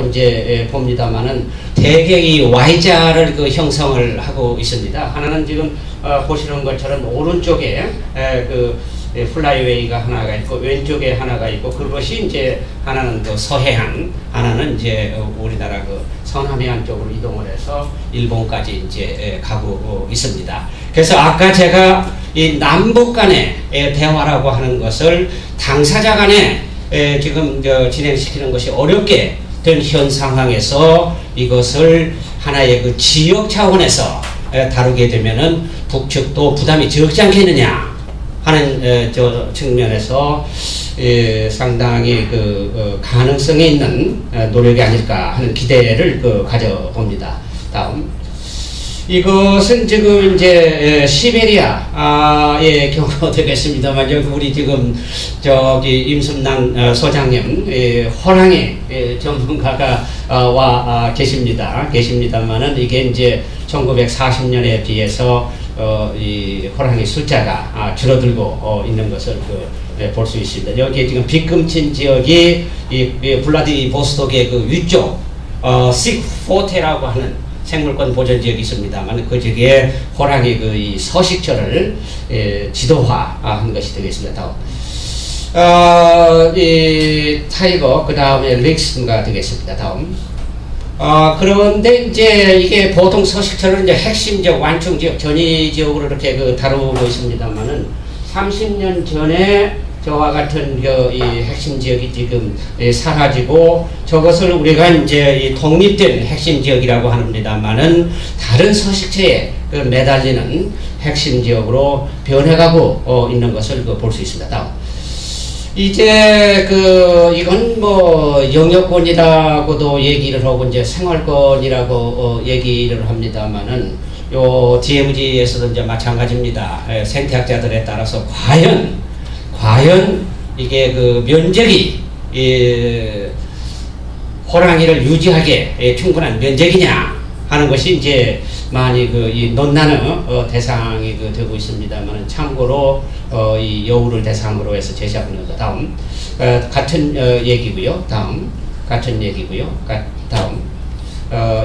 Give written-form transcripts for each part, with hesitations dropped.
이제 봅니다만은 대개 이 Y자를 그 형성을 하고 있습니다. 하나는 지금 보시는 것처럼 오른쪽에 플라이웨이가 하나가 있고 왼쪽에 하나가 있고 그것이 이제 하나는 그 서해안, 하나는 이제 우리나라 그 서남해안 쪽으로 이동을 해서 일본까지 이제 가고 있습니다. 그래서 아까 제가 이 남북 간의 대화라고 하는 것을 당사자 간에 지금 진행시키는 것이 어렵게 된 현 상황에서 이것을 하나의 그 지역 차원에서 다루게 되면은 북측도 부담이 적지 않겠느냐 하는 측면에서 상당히 그 가능성이 있는 노력이 아닐까 하는 기대를 가져봅니다. 다음. 이것은 지금 이제 시베리아의 경우 되겠습니다만 여기 우리 지금 저기 임순남 소장님 호랑이 전문가가 와 계십니다만은 이게 이제 1940년에 비해서 이 호랑이 숫자가 줄어들고 있는 것을 볼 수 있습니다. 여기에 지금 빗금친 지역이 이 블라디보스톡의 그 위쪽 식포테라고 하는 생물권 보전 지역이 있습니다만 그 지역에 호랑이 이 서식처를 지도화한 것이 되겠습니다. 다음. 이 타이거 그 다음에 릭스가 되겠습니다. 다음. 그런데 이제 이게 보통 서식처를 이제 핵심 지역, 완충 지역, 전이 지역으로 이렇게 다루고 있습니다만은 30년 전에 저와 같은 이 핵심 지역이 지금 사라지고 저것을 우리가 이제 이 독립된 핵심 지역이라고 합니다만은 다른 서식처에 매달리는 핵심 지역으로 변해가고 있는 것을 볼 수 있습니다. 다음. 이제 이건 뭐 영역권이라고도 얘기를 하고 이제 생활권이라고 얘기를 합니다만은 요 DMZ에서도 이제 마찬가지입니다. 생태학자들에 따라서 과연 이게 면적이 호랑이를 유지하게 충분한 면적이냐 하는 것이 이제 많이 이 논란의 대상이 되고 있습니다만 참고로 이 여우를 대상으로 해서 제시하는 것. 다음. 같은 얘기고요. 다음. 같은 얘기고요. 다음.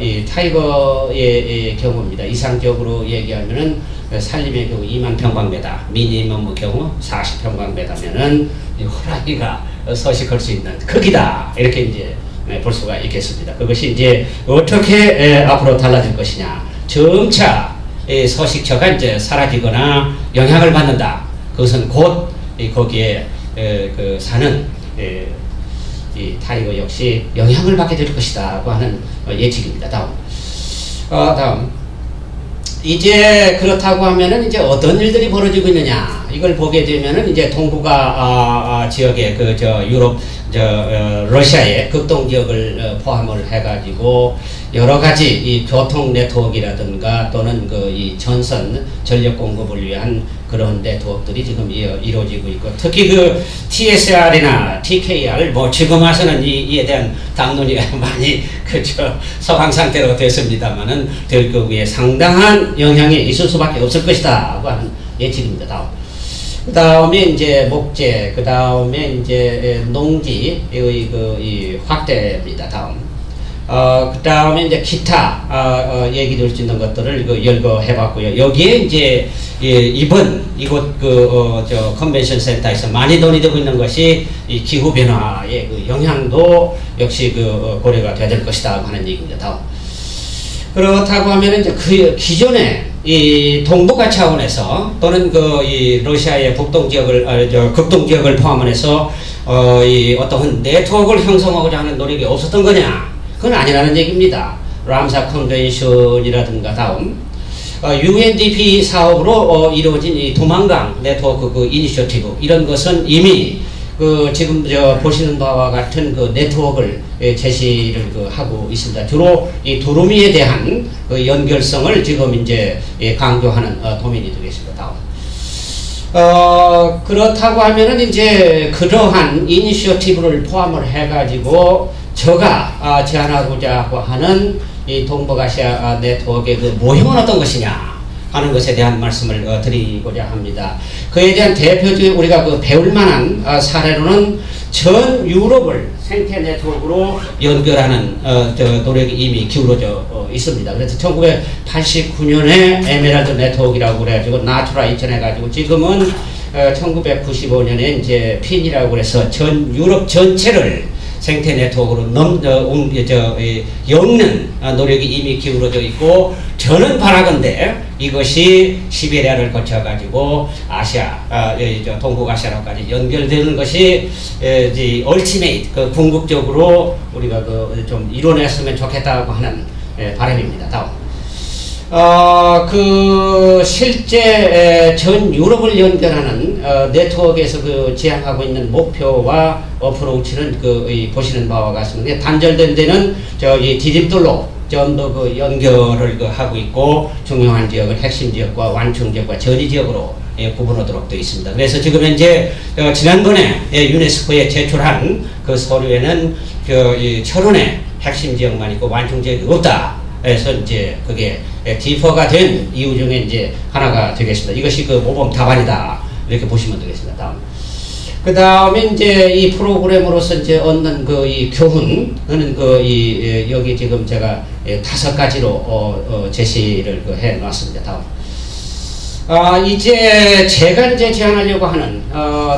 이 타이거의 경우입니다. 이상적으로 얘기하면은 산림의 경우 2만 평방미터, 미니멈의 경우 40평방미터면은 호랑이가 서식할 수 있는 크기다. 이렇게 이제 볼 수가 있겠습니다. 그것이 이제 어떻게 앞으로 달라질 것이냐. 점차 서식처가 이제 사라지거나 영향을 받는다. 그것은 곧 거기에 사는 이 타이거 역시 영향을 받게 될 것이다고 하는 예측입니다. 다음. 다음. 이제 그렇다고 하면은 이제 어떤 일들이 벌어지고 있느냐 이걸 보게 되면은 이제 동북아 지역의 유럽 러시아의 극동 지역을 포함을 해가지고 여러 가지 이 교통 네트워크라든가 또는 이 전선 전력 공급을 위한 그런 네트워크들이 지금 이루어지고 있고 특히 TSR이나 TKR 뭐 지금 와서는 이에 대한 담론이 많이 서강 상태로 됐습니다만은 될 경우에 상당한 영향이 있을 수밖에 없을 것이다 하고 하는 예측입니다. 다음. 그 다음에 이제 목재, 그 다음에 이제 농지의 이 확대입니다. 다음. 그 다음에 이제 기타 얘기 될 수 있는 것들을 열거해봤고요. 여기에 이제 이번 이곳 컨벤션 센터에서 많이 논의되고 있는 것이 이 기후 변화의 영향도 역시 고려가 돼야 될 것이다 하는 얘기입니다. 다음. 그렇다고 하면 이제 기존에 이 동북아 차원에서 또는 이 러시아의 북동 지역을 극동 지역을 포함해서 이 어떤 네트워크를 형성하고자 하는 노력이 없었던 거냐? 그건 아니라는 얘기입니다. 람사 컨벤션이라든가 다음 UNDP 사업으로 이루어진 이 도망강 네트워크 이니셔티브 이런 것은 이미 지금 보시는 바와 같은 네트워크를 제시를 하고 있습니다. 주로 이 두루미에 대한 연결성을 지금 이제 강조하는 도면이 되겠습니다. 다음. 그렇다고 하면은 이제 그러한 이니셔티브를 포함을 해가지고 제가 제안하고자 하는 이 동북아시아 네트워크의 모형은 어떤 것이냐 하는 것에 대한 말씀을 드리고자 합니다. 그에 대한 대표적인 우리가 배울 만한 사례로는 전 유럽을 생태 네트워크로 연결하는 노력이 이미 기울어져 있습니다. 그래서 1989년에 에메랄드 네트워크라고 그래가지고 나투라 이전해가지고 지금은 1995년에 이제 핀이라고 그래서 전 유럽 전체를 생태 네트워크로 엮는 노력이 이미 기울어져 있고, 저는 바라건대 이것이 시베리아를 거쳐가지고 아시아, 동북아시아로까지 연결되는 것이 얼티메이트, 궁극적으로 우리가 좀 이뤄냈으면 좋겠다고 하는 바람입니다. 다음. 실제 전 유럽을 연결하는 네트워크에서 제약하고 있는 목표와 어프로치는 보시는 바와 같습니다. 단절된 데는 디딤돌로 좀 더 연결을 하고 있고, 중요한 지역을 핵심 지역과 완충 지역과 전이 지역으로 구분하도록 되어 있습니다. 그래서 지금 현재 지난번에 유네스코에 제출한 그 서류에는 철원에 핵심 지역만 있고 완충 지역이 없다. 그래서 이제 그게 디퍼가 된 이유 중에 이제 하나가 되겠습니다. 이것이 모범 답안이다. 이렇게 보시면 되겠습니다. 다음. 그 다음에 이제 이 프로그램으로서 이제 얻는 이 교훈은 여기 지금 제가 5가지로 제시를 해 놨습니다. 다음. 이제 제가 이제 제안하려고 하는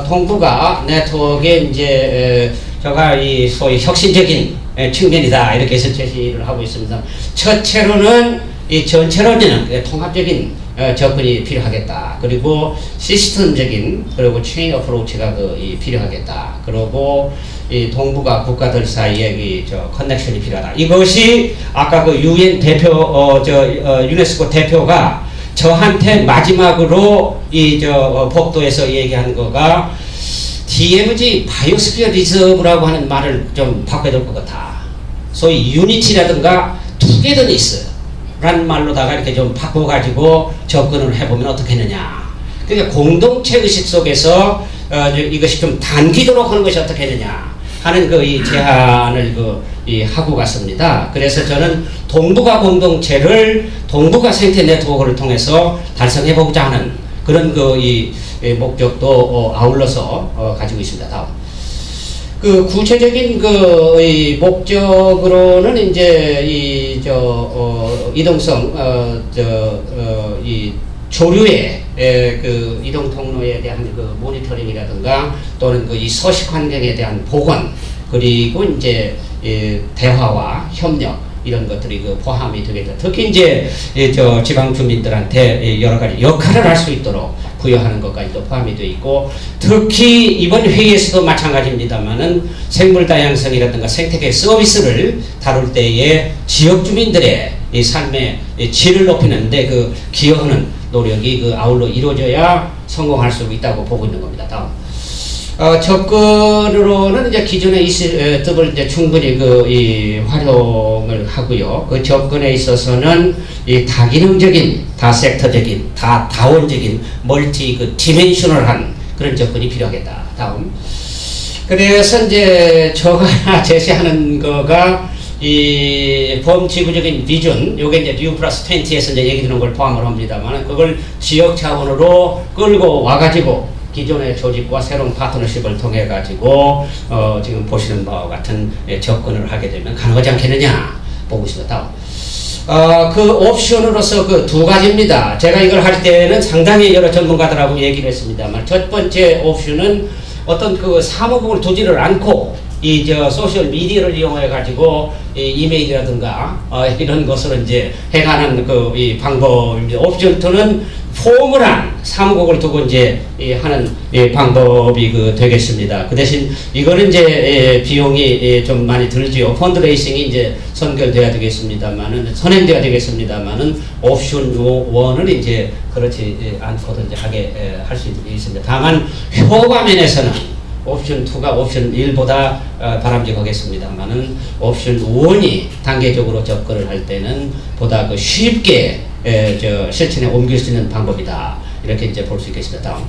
동북아 네트워크의 이제 제가 소위 혁신적인 측면이다, 이렇게 해서 제시를 하고 있습니다. 첫째로는 이 전체론에는 통합적인 접근이 필요하겠다. 그리고 시스템적인, 그리고 체인 어프로치가 필요하겠다. 그리고 이 동북아 국가들 사이에 커넥션이 필요하다. 이것이 아까 유엔 대표, 유네스코 대표가 저한테 마지막으로 복도에서 얘기한 거가 DMZ 바이오스피어 리저브라고 하는 말을 좀 바꿔야 될 것 같아. 소위 유니티라든가 투게더니스 라는 말로다가 이렇게 좀 바꿔가지고 접근을 해보면 어떻겠느냐. 그러니까 공동체 의식 속에서 이것이 좀 단기도록 하는 것이 어떻겠느냐 하는 이 제안을 하고 갔습니다. 그래서 저는 동북아 공동체를 동북아 생태 네트워크를 통해서 달성해보고자 하는 그런 이 목적도 아울러서 가지고 있습니다. 다음. 구체적인 이 목적으로는 이제 이동성, 이 조류의 이동 통로에 대한 모니터링이라든가 또는 이 서식 환경에 대한 보건, 그리고 이제 대화와 협력, 이런 것들이 포함이 되겠죠. 특히 이제 지방 주민들한테 여러 가지 역할을 할 수 있도록 부여하는 것까지도 포함이 되어 있고, 특히 이번 회의에서도 마찬가지입니다만은 생물 다양성이라든가 생태계 서비스를 다룰 때에 지역 주민들의 이 삶의 질을 높이는데 기여하는 노력이 아울러 이루어져야 성공할 수 있다고 보고 있는 겁니다. 다음. 접근으로는 이제 기존에 있을 뜻을 이제 충분히 활용을 하고요. 그 접근에 있어서는 이 다기능적인, 다섹터적인, 다원적인, 멀티 디멘셔널한 그런 접근이 필요하겠다. 다음. 그래서 이제 제가 제시하는 거가 이 범지구적인 비전, 요게 이제 뉴 플러스 20에서 이제 얘기 드는 걸 포함을 합니다만, 그걸 지역 차원으로 끌고 와가지고 기존의 조직과 새로운 파트너십을 통해 가지고 지금 보시는 바와 같은 접근을 하게 되면 가능하지 않겠느냐 보고 있습니다. 옵션으로서 2가지입니다. 제가 이걸 할 때는 상당히 여러 전문가들하고 얘기를 했습니다만, 첫 번째 옵션은 어떤 사무국을 두지를 않고 소셜 미디어를 이용해 가지고 이메일이라든가 이런 것을 이제 해가는 이 방법입니다. 옵션 2는 포멀한 사무국을 두고 이제 하는 방법이 되겠습니다. 그 대신 이거는 이제 비용이 좀 많이 들지요. 펀드레이싱이 이제 선결돼야 되겠습니다만은, 선행돼야 되겠습니다만은, 옵션 1은 이제 그렇지 않고도 이제 하게 할 수 있습니다. 다만 효과 면에서는 옵션 2가 옵션 1보다 바람직하겠습니다만은, 옵션 1이 단계적으로 접근을 할 때는 보다 쉽게 실천에 옮길 수 있는 방법이다. 이렇게 이제 볼 수 있겠습니다. 다음.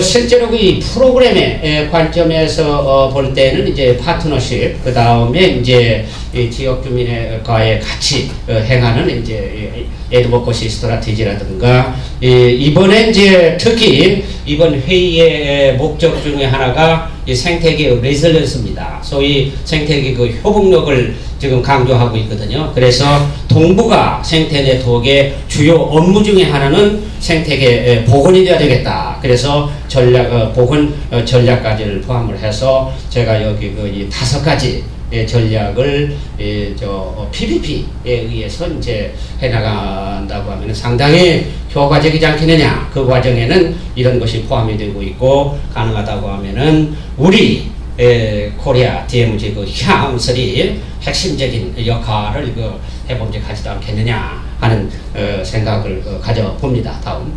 실제로 이 프로그램의 관점에서 볼 때는 이제 파트너십, 그 다음에 이제 이 지역 주민과의 같이 행하는 이제 애드보커시 스트라티지라든가, 이번에 이제 특히 이번 회의의 목적 중에 하나가 이 생태계의 레질리언스입니다. 소위 생태계 그 회복력을 지금 강조하고 있거든요. 그래서 동부가 생태 네트워크의 주요 업무 중에 하나는 생태계 복원이 되어야 되겠다. 그래서 복원 전략까지를 포함을 해서 제가 여기 그 이 5가지 전략을 PPP에 의해서 이제 해나간다고 하면 상당히 효과적이지 않겠느냐. 그 과정에는 이런 것이 포함이 되고 있고, 가능하다고 하면은 우리 코리아 DMZ 그 향설이 핵심적인 역할을 해봄직하지도 않겠느냐 하는 생각을 가져봅니다. 다음.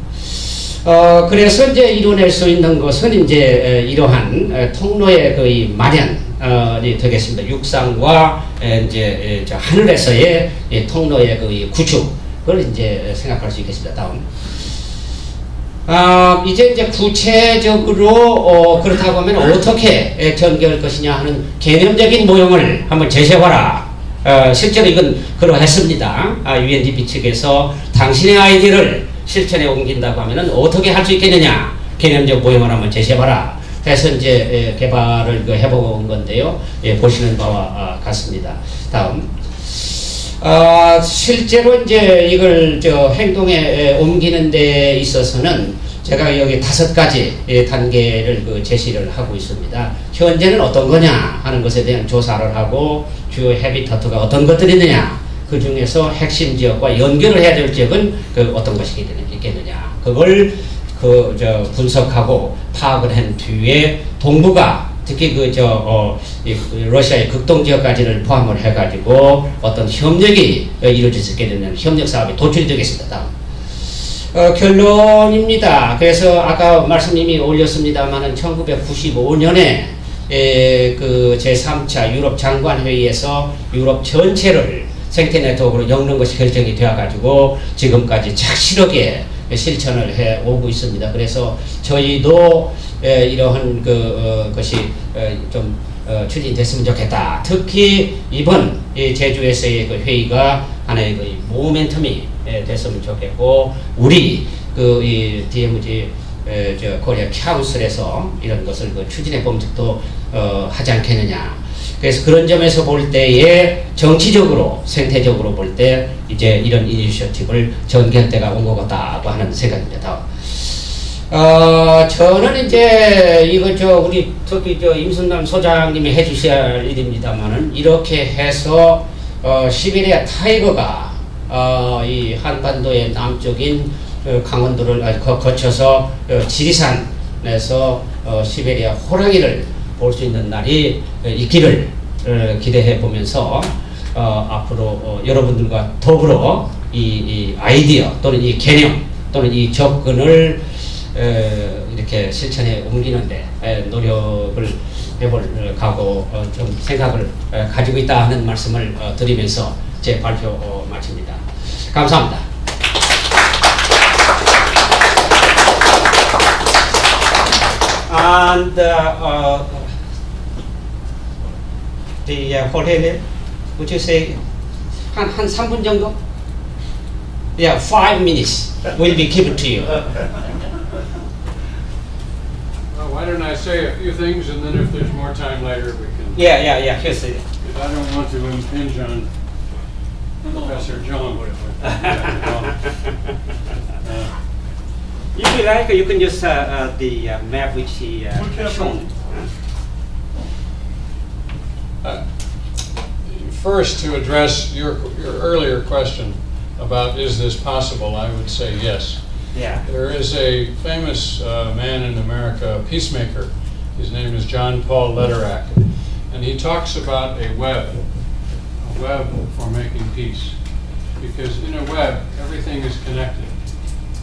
그래서 이제 이뤄낼 수 있는 것은 이제 이러한 통로의 거의 마련이 되겠습니다. 육상과 이제 하늘에서의 통로의 거의 구축을 이제 생각할 수 있겠습니다. 다음. 이제 구체적으로 그렇다고 하면 어떻게 전개할 것이냐 하는 개념적인 모형을 한번 제시해봐라. 실제로 이건 그러했습니다. UNDP 측에서 당신의 아이디어를 실천에 옮긴다고 하면은 어떻게 할 수 있겠느냐, 개념적 모형을 한번 제시해봐라. 해서 이제 개발을 해본 건데요. 보시는 바와 같습니다. 다음. 실제로 이제 이걸 행동에 옮기는 데 있어서는 제가 여기 5가지 단계를 제시를 하고 있습니다. 현재는 어떤 거냐 하는 것에 대한 조사를 하고 주요 헤비터트가 어떤 것들이 있느냐, 그 중에서 핵심 지역과 연결을 해야 될 지역은 어떤 것이 있겠느냐, 그걸 분석하고 파악을 한 뒤에 동부가 특히 러시아의 극동 지역까지를 포함을 해가지고 어떤 협력이 이루어질 수 있게 되는 협력 사업에 도출이 되겠습니다. 다음. 결론입니다. 그래서 아까 말씀 이미 올렸습니다만은 1995년에 그 제3차 유럽 장관회의에서 유럽 전체를 생태 네트워크로 엮는 것이 결정이 되어가지고 지금까지 착실하게 실천을 해 오고 있습니다. 그래서 저희도 이러한 것이 좀 추진됐으면 좋겠다. 특히 이번 제주에서의 회의가 하나의 모멘텀이 됐으면 좋겠고, 우리 이 DMZ 코리아 카운슬에서 이런 것을 추진해 보면도 하지 않겠느냐. 그래서 그런 점에서 볼 때에 정치적으로 생태적으로 볼 때 이제 이런 이니셔티브를 전개할 때가 온 것 같다고 하는 생각입니다. 저는 이제 이거 우리 특히 임순남 소장님이 해주셔야 할 일입니다만은, 이렇게 해서 시베리아 타이거가 이 한반도의 남쪽인 강원도를 거쳐서 지리산에서 시베리아 호랑이를 볼 수 있는 날이 있기를 기대해 보면서 앞으로 여러분들과 더불어 이 아이디어 또는 이 개념 또는 이 접근을 이렇게 실천에 옮기는데 노력을 해볼 각오 좀 생각을 가지고 있다 하는 말씀을 드리면서 제 발표 마칩니다. 감사합니다. And the Jorge, would you say 한 3분 정도? Yeah, 5 minutes will be given to you. Well, why don't I say a few things, and then if there's more time later, we can. Yeah. Here's it. Because I don't want to impinge on Professor John. If you like, you can use the map which he shown. First, to address your earlier question about is this possible, I would say yes. Yeah. There is a famous man in America, a peacemaker. His name is John Paul Lederach, and he talks about a web for making peace. Because in a web, everything is connected,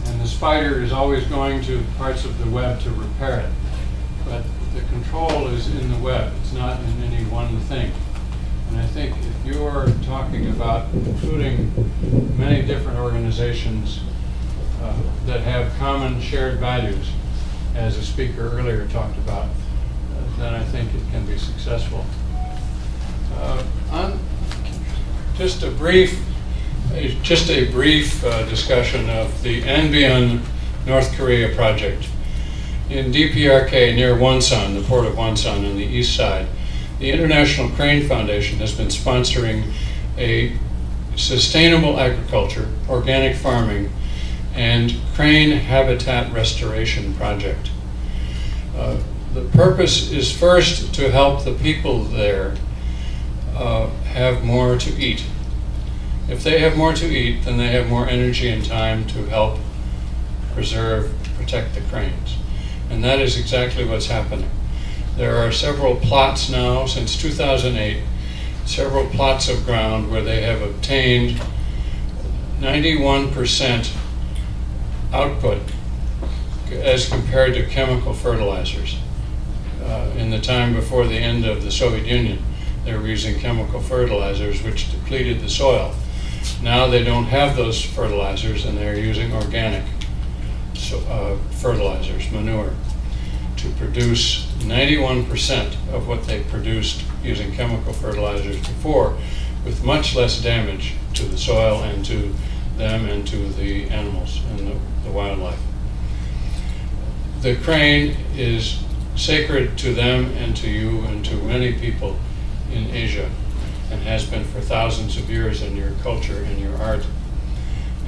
and the spider is always going to parts of the web to repair it. But the control is in the web, it's not in any one thing. And I think if you're talking about including many different organizations that have common shared values, as a speaker earlier talked about, then I think it can be successful. Just a brief discussion of the Anbion North Korea project. in DPRK near Wonsan, the port of Wonsan on the east side, the International Crane Foundation has been sponsoring a sustainable agriculture, organic farming, and crane habitat restoration project. The purpose is first to help the people there have more to eat. If they have more to eat, then they have more energy and time to help protect the cranes. And that is exactly what's happening. There are several plots now, since 2008, several plots of ground where they have obtained 91% output as compared to chemical fertilizers. In the time before the end of the Soviet Union, they were using chemical fertilizers which depleted the soil. Now they don't have those fertilizers and they're using organic fertilizers, manure, to produce 91% of what they produced using chemical fertilizers before, with much less damage to the soil and to them and to the animals and the wildlife. The crane is sacred to them and to you and to many people in Asia, and has been for thousands of years in your culture and your art.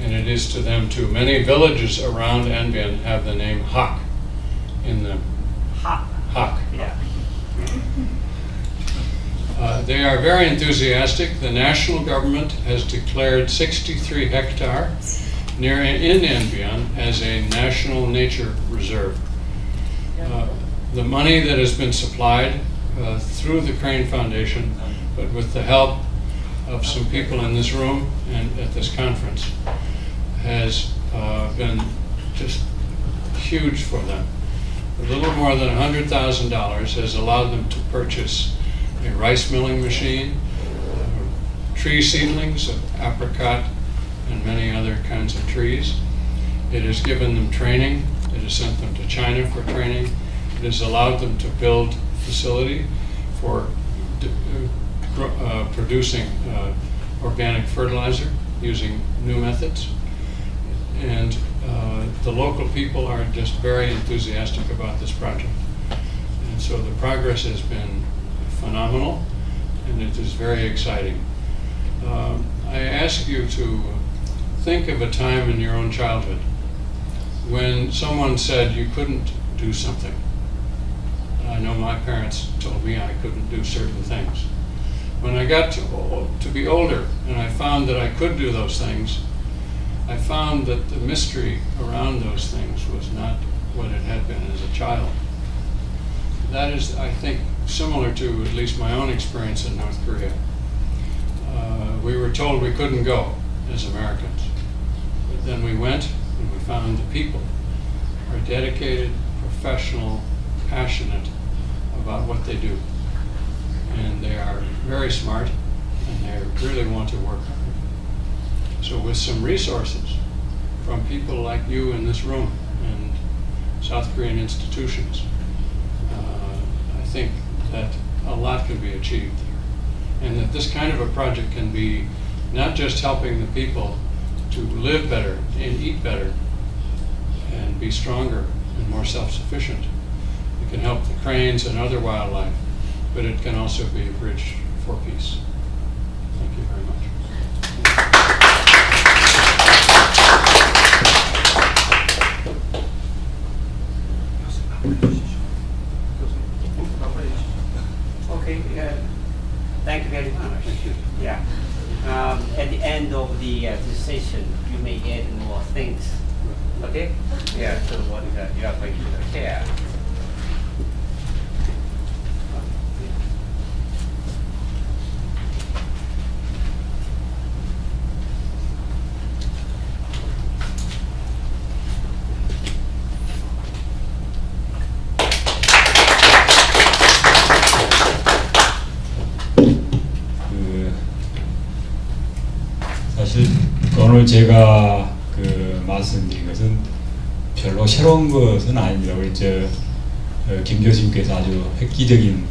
And it is to them too. Many villages around An have the name Hak in them. Hak. Yeah. They are very enthusiastic. The national government has declared 63 hectare in An as a national nature reserve. The money that has been supplied through the Crane Foundation, but with the help of some people in this room and at this conference, has been just huge for them. A little more than $100,000 has allowed them to purchase a rice milling machine, tree seedlings of apricot and many other kinds of trees. It has given them training. It has sent them to China for training. It has allowed them to build a facility for producing organic fertilizer using new methods. And the local people are just very enthusiastic about this project. And so the progress has been phenomenal, and it is very exciting. I ask you to think of a time in your own childhood when someone said you couldn't do something. I know my parents told me I couldn't do certain things. When I got to be older and I found that I could do those things, I found that the mystery around those things was not what it had been as a child. That is, I think, similar to at least my own experience in North Korea. We were told we couldn't go as Americans. But then we went and we found the people are dedicated, professional, passionate about what they do. And they are very smart and they really want to work hard. So with some resources from people like you in this room and South Korean institutions, I think that a lot can be achieved there. And that this kind of a project can be not just helping the people to live better and eat better and be stronger and more self-sufficient. It can help the cranes and other wildlife, but it can also be a bridge for peace. Thank you very much. Okay, thank you very much. Thank you. Yeah. At the end of the session, you may add more things. Okay? Yeah, so what you are going to share. 사실 오늘 제가 말씀드린 것은 별로 새로운 것은 아닙니다. 우리 김 교수님께서 아주 핵심적인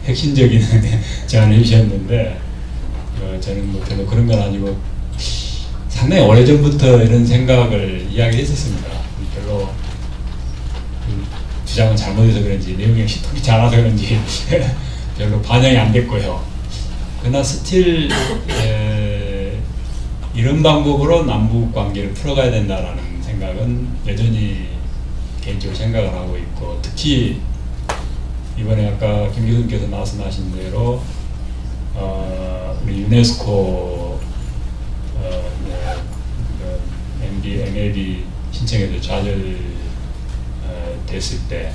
제안을 해주셨는데 저는 뭐 별로 그런 건 아니고 상당히 오래전부터 이런 생각을 이야기했었습니다. 별로 주장은 잘못해서 그런지 내용이 뚜렷지 않아서 그런지 별로 반영이 안 됐고요. 그러나 스틸 이런 방법으로 남북 관계를 풀어가야 된다라는 생각은 여전히 개인적으로 생각을 하고 있고, 특히 이번에 아까 김 교수님께서 말씀하신 대로 우리 유네스코 MAB 신청에도 좌절 됐을 때,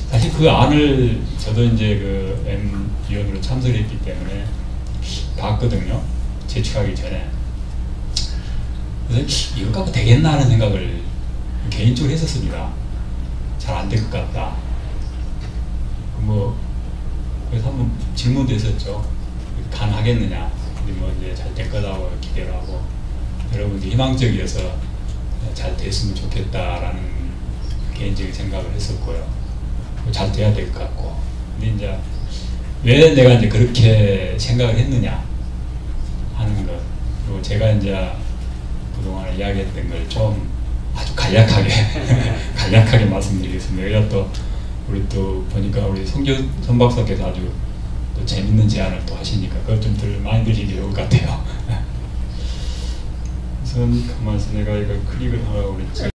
사실 그 안을 저도 이제 그 M 위원으로 참석했기 때문에 봤거든요. 제출하기 전에. 그래서 이거 갖고 되겠나 하는 생각을 개인적으로 했었습니다. 잘 안 될 것 같다. 뭐 그래서 한번 질문도 했었죠. 가능하겠느냐. 뭐 이제 잘 될 거라고 기대를 하고, 여러분들 희망적이어서 잘 됐으면 좋겠다라는 개인적인 생각을 했었고요. 잘 돼야 될 것 같고. 근데 이제 왜 내가 이제 그렇게 생각을 했느냐 하는 것, 그리고 제가 이제 그동안 이야기했던 걸 좀 아주 간략하게 간략하게 말씀드리겠습니다. 여기다 또 우리 또 보니까 우리 손 박사께서 아주 또 재밌는 제안을 또 하시니까 그걸 좀 많이 들리기 좋을 것 같아요. 우선 가만있어, 내가 이걸 클릭을 하라고 그랬지.